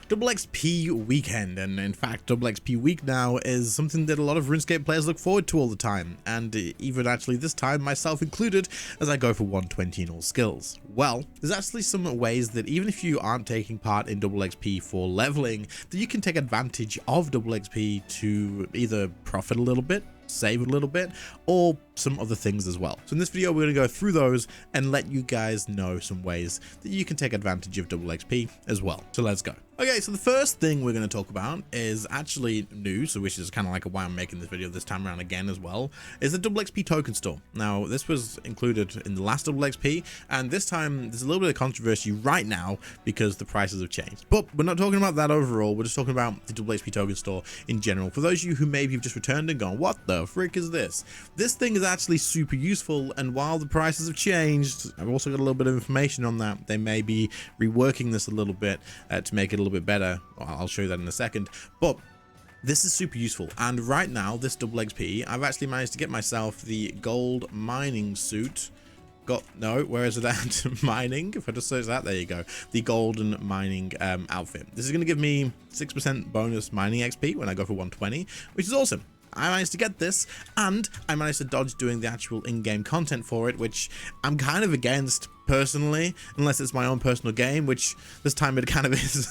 Double XP weekend, and in fact Double XP week now is something that a lot of RuneScape players look forward to all the time, and even actually this time myself included, as I go for 120 in all skills. Well, there's actually some ways that even if you aren't taking part in Double XP for leveling, that you can take advantage of Double XP to either profit a little bit, save a little bit, or some other things as well. So in this video we're going to go through those and let you guys know some ways that you can take advantage of Double XP as well. So let's go. Okay, so the first thing we're going to talk about is actually new, so which is kind of like why I'm making this video this time around again as well, is the Double XP token store. Now this was included in the last Double XP, and this time there's a little bit of controversy right now because the prices have changed. But we're not talking about that overall, we're just talking about the Double XP token store in general. For those of you who maybe have just returned and gone, what the frick is this? This thing is actually super useful, and while the prices have changed, I've also got a little bit of information on that. They may be reworking this a little bit to make it a little bit better. I'll show you that in a second, but this is super useful. And right now, this Double XP, I've actually managed to get myself the gold mining suit. Where is it at? Mining. If I just search that, there you go. The golden mining outfit. This is going to give me 6% bonus mining XP when I go for 120, which is awesome. I managed to get this, and I managed to dodge doing the actual in-game content for it, which I'm kind of against personally, unless it's my own personal game, which this time it kind of is.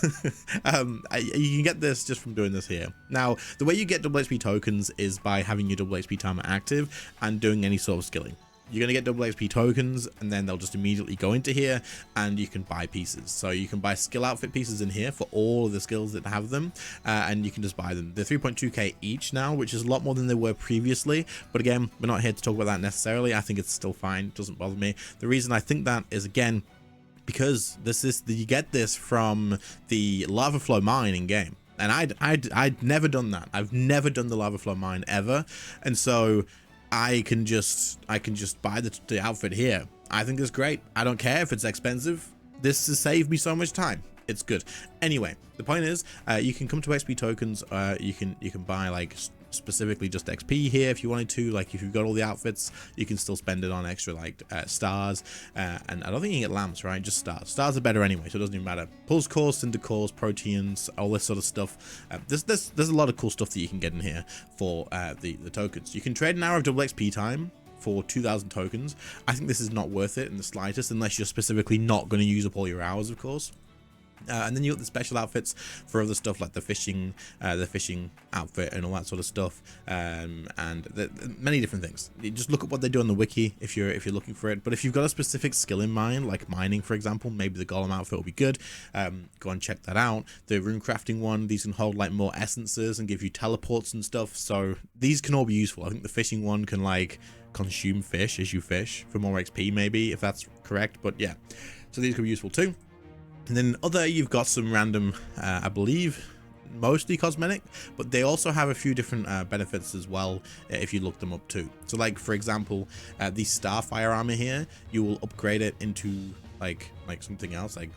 You can get this just from doing this here. Now, the way you get double XP tokens is by having your double XP timer active and doing any sort of skilling. You're going to get double XP tokens, and then they'll just immediately go into here, and you can buy pieces. So you can buy skill outfit pieces in here for all of the skills that have them, and you can just buy them. They're 3.2k each now, which is a lot more than they were previously. But again, we're not here to talk about that necessarily. I think it's still fine. It doesn't bother me. The reason I think that is, again, because you get this from the lava flow mine in game. And I'd never done that. I've never done the lava flow mine ever. And so I can just buy the outfit here. I think it's great. I don't care if it's expensive. This has saved me so much time. It's good. Anyway, the point is, you can come to XP tokens. You can buy like specifically just XP here if you wanted to. Like if you've got all the outfits, you can still spend it on extra like stars. And I don't think you can get lamps, right? Just stars. Stars are better anyway, so it doesn't even matter. Pulse cores, cinder cores, proteins, all this sort of stuff. There's a lot of cool stuff that you can get in here for the tokens. You can trade an hour of double XP time for 2,000 tokens. I think this is not worth it in the slightest, unless you're specifically not going to use up all your hours, of course. And then you got the special outfits for other stuff like the fishing outfit and all that sort of stuff, and many different things. You just look at what they do on the wiki if you're looking for it. But if you've got a specific skill in mind, like mining for example, maybe the golem outfit will be good. Go and check that out. The rune crafting one, these can hold like more essences and give you teleports and stuff. So these can all be useful. I think the fishing one can like consume fish as you fish for more XP, maybe, if that's correct. But yeah, so these could be useful too. And then you've got some random, I believe, mostly cosmetic, but they also have a few different benefits as well if you look them up too. So like, for example, the Starfire armor here, you will upgrade it into like something else, like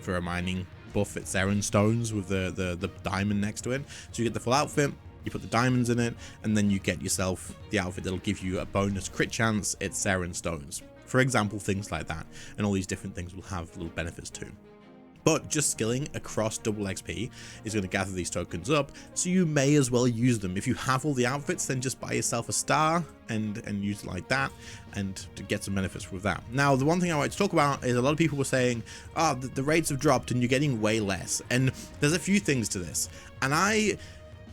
for a mining buff, it's Seren stones with the diamond next to it. So you get the full outfit, you put the diamonds in it, and then you get yourself the outfit that'll give you a bonus crit chance. It's Seren stones, for example, things like that. And all these different things will have little benefits too. But just skilling across double XP is going to gather these tokens up, so you may as well use them. If you have all the outfits, then just buy yourself a star and use it like that, and to get some benefits with that. Now, the one thing I want to talk about is a lot of people were saying, the rates have dropped and you're getting way less. And there's a few things to this. And I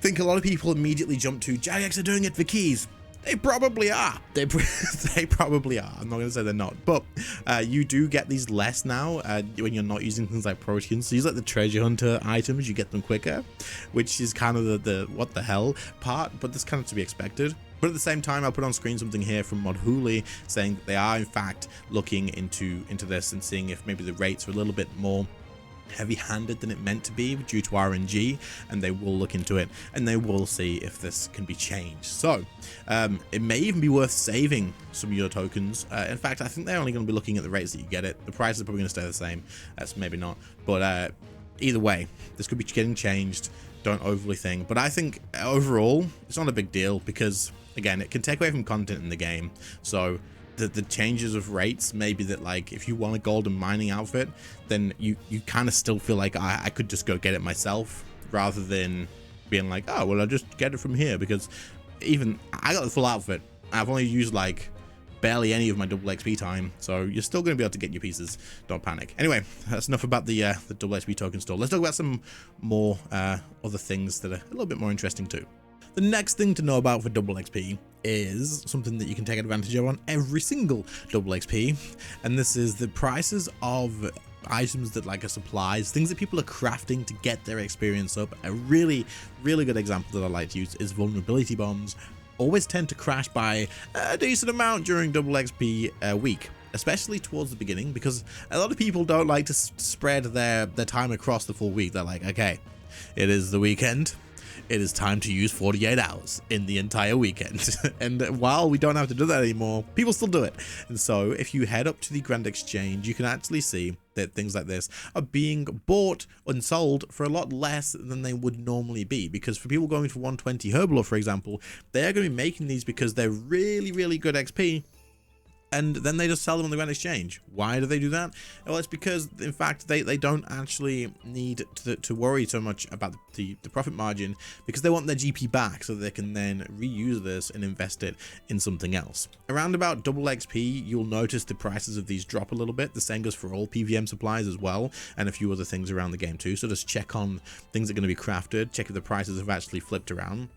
think a lot of people immediately jump to, Jagex are doing it for keys. They probably are. They probably are. I'm not going to say they're not, but you do get these less now when you're not using things like proteins. So use like the treasure hunter items, you get them quicker, which is kind of the what the hell part, but that's kind of to be expected. But at the same time, I'll put on screen something here from Modhuli saying that they are in fact looking into this and seeing if maybe the rates are a little bit more heavy-handed than it meant to be due to RNG, and they will look into it and they will see if this can be changed. So it may even be worth saving some of your tokens. In fact, I think they're only going to be looking at the rates that you get it. The prices are probably going to stay the same. That's maybe not, but either way, this could be getting changed. Don't overly think, but I think overall it's not a big deal because again, it can take away from content in the game. So the changes of rates, maybe that like if you want a golden mining outfit, then you kind of still feel like I could just go get it myself, rather than being like, oh well, I'll just get it from here, because even I got the full outfit. I've only used like barely any of my double XP time, so you're still going to be able to get your pieces. Don't panic. Anyway, that's enough about the double XP token store. Let's talk about some more other things that are a little bit more interesting too. The next thing to know about for double XP is something that you can take advantage of on every single double XP, and this is the prices of items that like are supplies, things that people are crafting to get their experience up. A really good example that I like to use is vulnerability bombs. Always tend to crash by a decent amount during double XP week, especially towards the beginning, because a lot of people don't like to spread their time across the full week. They're like, okay, it is the weekend, it is time to use 48 hours in the entire weekend. And while we don't have to do that anymore, people still do it. And so if you head up to the Grand Exchange, you can actually see that things like this are being bought and sold for a lot less than they would normally be. Because for people going for 120 Herbalor, for example, they're going to be making these because they're really good XP, and then they just sell them on the Grand Exchange. Why do they do that? Well, it's because, in fact, they don't actually need to worry so much about the profit margin, because they want their GP back so they can then reuse this and invest it in something else. Around about double XP, you'll notice the prices of these drop a little bit. The same goes for all PVM supplies as well, and a few other things around the game too. So just check on things that are going to be crafted, check if the prices have actually flipped around.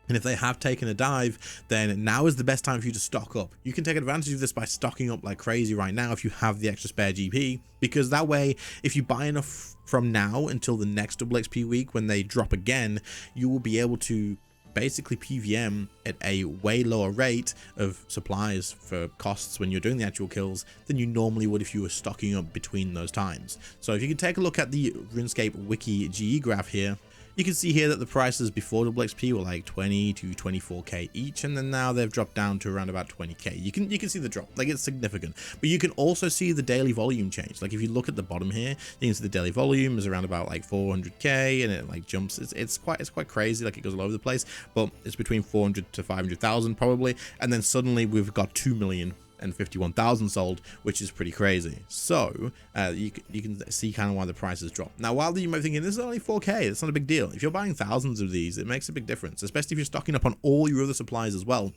And if they have taken a dive, then now is the best time for you to stock up. You can take advantage of this by stocking up like crazy right now if you have the extra spare GP, because that way, if you buy enough from now until the next double XP week when they drop again, you will be able to basically PVM at a way lower rate of supplies for costs when you're doing the actual kills than you normally would if you were stocking up between those times. So if you can take a look at the Runescape wiki GE graph here, you can see here that the prices before double XP were like 20 to 24k each, and then now they've dropped down to around about 20k. You can see the drop, like it's significant. But you can also see the daily volume change. Like if you look at the bottom here, you can see the daily volume is around about like 400k, and it like jumps. It's quite crazy. Like it goes all over the place, but it's between 400 to 500,000 probably, and then suddenly we've got 2,051,000 sold, which is pretty crazy. So you can see kind of why the prices drop. Now, while you might be thinking this is only 4k, it's not a big deal. If you're buying thousands of these, it makes a big difference, especially if you're stocking up on all your other supplies as well.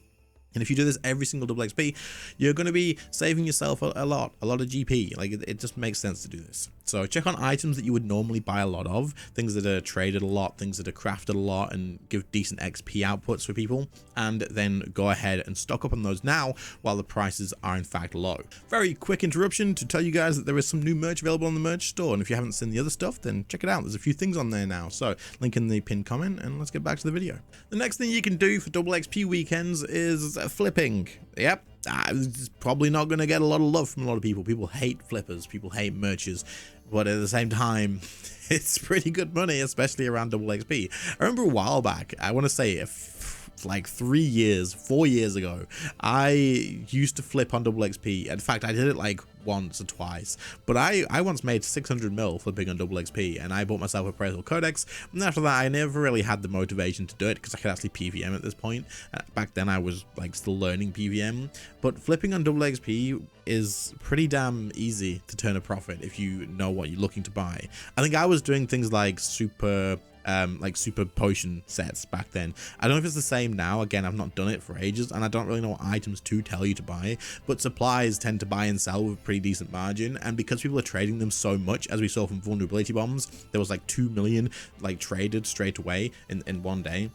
And if you do this every single double XP, you're going to be saving yourself a lot of GP. Like it just makes sense to do this. So check on items that you would normally buy a lot of, things that are traded a lot, things that are crafted a lot and give decent XP outputs for people, and then go ahead and stock up on those now while the prices are in fact low. Very quick interruption to tell you guys that there is some new merch available on the merch store, and if you haven't seen the other stuff, then check it out. There's a few things on there now. So link in the pinned comment, and let's get back to the video. The next thing you can do for double XP weekends is flipping. Yep. It's probably not going to get a lot of love from a lot of people. People hate flippers, people hate merchers, but at the same time, it's pretty good money, especially around double XP. I remember a while back, I want to say like 4 years ago, I used to flip on double XP. In fact, I did it like once or twice, but I once made 600 mil flipping on double XP, and I bought myself a Appraisal Codex, and after that I never really had the motivation to do it because I could actually PVM at this point. Back then I was like still learning PVM, but flipping on double XP is pretty damn easy to turn a profit if you know what you're looking to buy. I think I was doing things like super potion sets back then. I don't know if it's the same now. Again, I've not done it for ages, and I don't really know what items to tell you to buy, but supplies tend to buy and sell with a pretty decent margin, and because people are trading them so much, as we saw from vulnerability bombs, there was like 2 million like traded straight away in one day,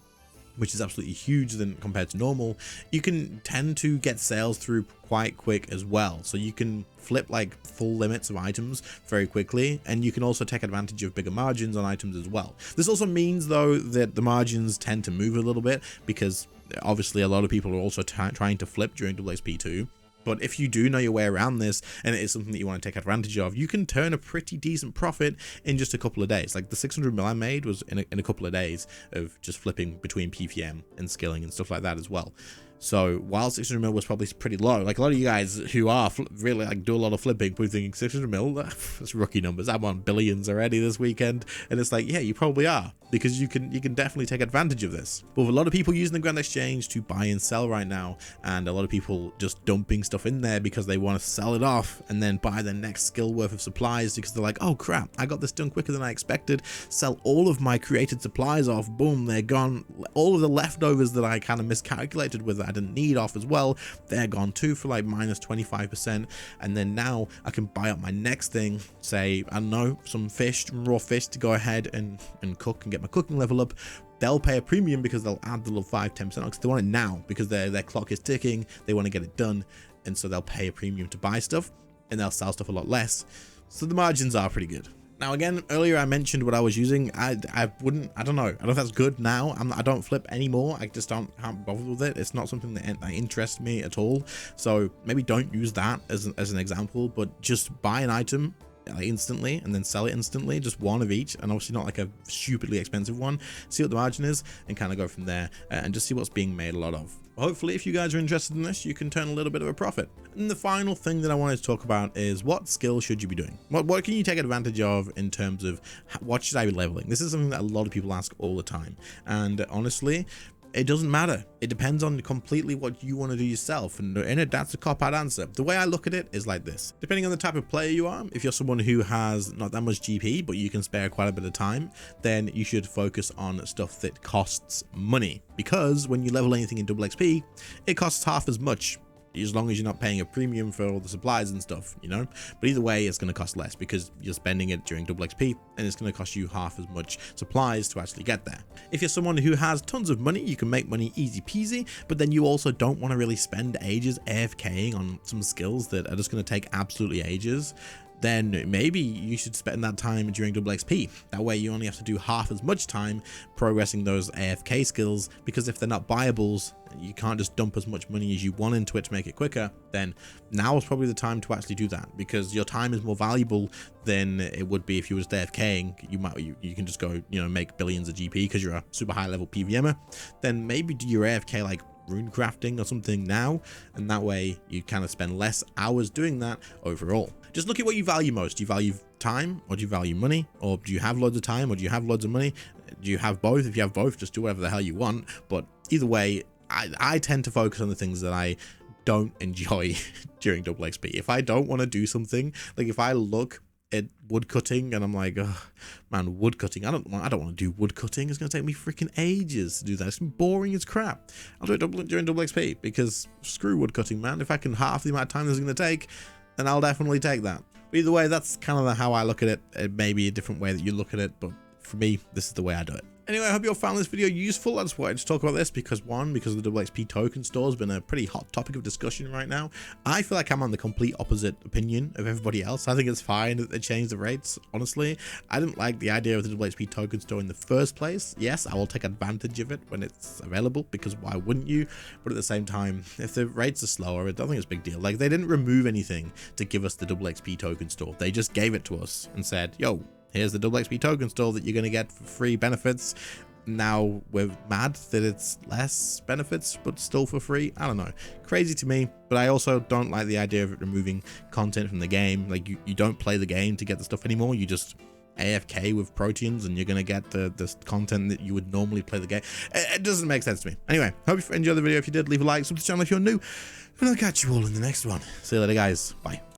which is absolutely huge than compared to normal. You can tend to get sales through quite quick as well, so you can flip like full limits of items very quickly, and you can also take advantage of bigger margins on items as well. This also means though that the margins tend to move a little bit, because obviously a lot of people are also trying to flip during double XP too. But if you do know your way around this, and it is something that you want to take advantage of, you can turn a pretty decent profit in just a couple of days. Like the 600 mil I made was in a couple of days of just flipping between PVM and skilling and stuff like that as well. So while 600 mil was probably pretty low, like a lot of you guys who are really like do a lot of flipping, probably thinking 600 mil, that's rookie numbers. I'm on billions already this weekend, and it's like, yeah, you probably are. because you can definitely take advantage of this. But with a lot of people using the Grand Exchange to buy and sell right now, and a lot of people just dumping stuff in there because they want to sell it off and then buy the next skill worth of supplies because they're like, oh crap, I got this done quicker than I expected, sell all of my created supplies off, boom, they're gone. All of the leftovers that I kind of miscalculated with that I didn't need off as well, they're gone too for like minus 25%. And then now I can buy up my next thing, say, I don't know, some fish, raw fish to go ahead and cook and get my cooking level up. They'll pay a premium because they'll add the little 5-10% because they want it now, because their clock is ticking, they want to get it done, and so they'll pay a premium to buy stuff, and they'll sell stuff a lot less, so the margins are pretty good. Now again, earlier I mentioned what I was using. I don't know, I don't know if that's good now. I don't flip anymore. I just can't bother with it. It's not something that interests me at all, so maybe don't use that as an example, but just buy an item instantly and then sell it instantly, just one of each, and obviously not like a stupidly expensive one. See what the margin is and kind of go from there, and just see what's being made a lot of. Hopefully, if you guys are interested in this, you can turn a little bit of a profit. And the final thing that I wanted to talk about is what skill should you be doing? What can you take advantage of in terms of what should I be leveling? This is something that a lot of people ask all the time, and honestly, it doesn't matter. It depends on completely what you want to do yourself, and in it, that's a cop-out answer. The way I look at it is like this: depending on the type of player you are, if you're someone who has not that much GP but you can spare quite a bit of time, then you should focus on stuff that costs money, because when you level anything in double XP, it costs half as much, as long as you're not paying a premium for all the supplies and stuff, you know. But either way, it's going to cost less because you're spending it during double XP, and it's going to cost you half as much supplies to actually get there. If you're someone who has tons of money, you can make money easy peasy, but then you also don't want to really spend ages AFKing on some skills that are just going to take absolutely ages, then maybe you should spend that time during double XP. That way you only have to do half as much time progressing those AFK skills, because if they're not buyables, you can't just dump as much money as you want into it to make it quicker, then now is probably the time to actually do that, because your time is more valuable than it would be if you were just AFKing. You can just go, you know, make billions of GP because you're a super high level PVMer. Then maybe do your AFK like rune crafting or something now, and that way you kind of spend less hours doing that overall. Just look at what you value most. Do you value time, or do you value money, or do you have loads of time, or do you have loads of money? Do you have both? If you have both, just do whatever the hell you want. But either way, I tend to focus on the things that I don't enjoy during double XP. If I don't want to do something, like if I look at wood cutting and I'm like, oh man, wood cutting, I don't want to do wood cutting. It's going to take me freaking ages to do that. It's boring as crap. I'll do it during double XP, because screw wood cutting, man. If I can half the amount of time this is going to take, then I'll definitely take that. But either way, that's kind of how I look at it. It may be a different way that you look at it, but for me, this is the way I do it. Anyway, I hope you all found this video useful. I just wanted to talk about this because the double XP token store has been a pretty hot topic of discussion right now. I feel like I'm on the complete opposite opinion of everybody else. I think it's fine that they changed the rates, honestly. I didn't like the idea of the double XP token store in the first place. Yes, I will take advantage of it when it's available, because why wouldn't you? But at the same time, if the rates are slower, I don't think it's a big deal. Like, they didn't remove anything to give us the double XP token store. They just gave it to us and said, yo, here's the double XP token store that you're going to get for free benefits. Now we're mad that it's less benefits, but still for free. I don't know. Crazy to me, but I also don't like the idea of it removing content from the game. Like, you don't play the game to get the stuff anymore. You just AFK with proteins and you're going to get the content that you would normally play the game. It doesn't make sense to me. Anyway, hope you enjoyed the video. If you did, leave a like, subscribe to the channel if you're new, and I'll catch you all in the next one. See you later, guys. Bye.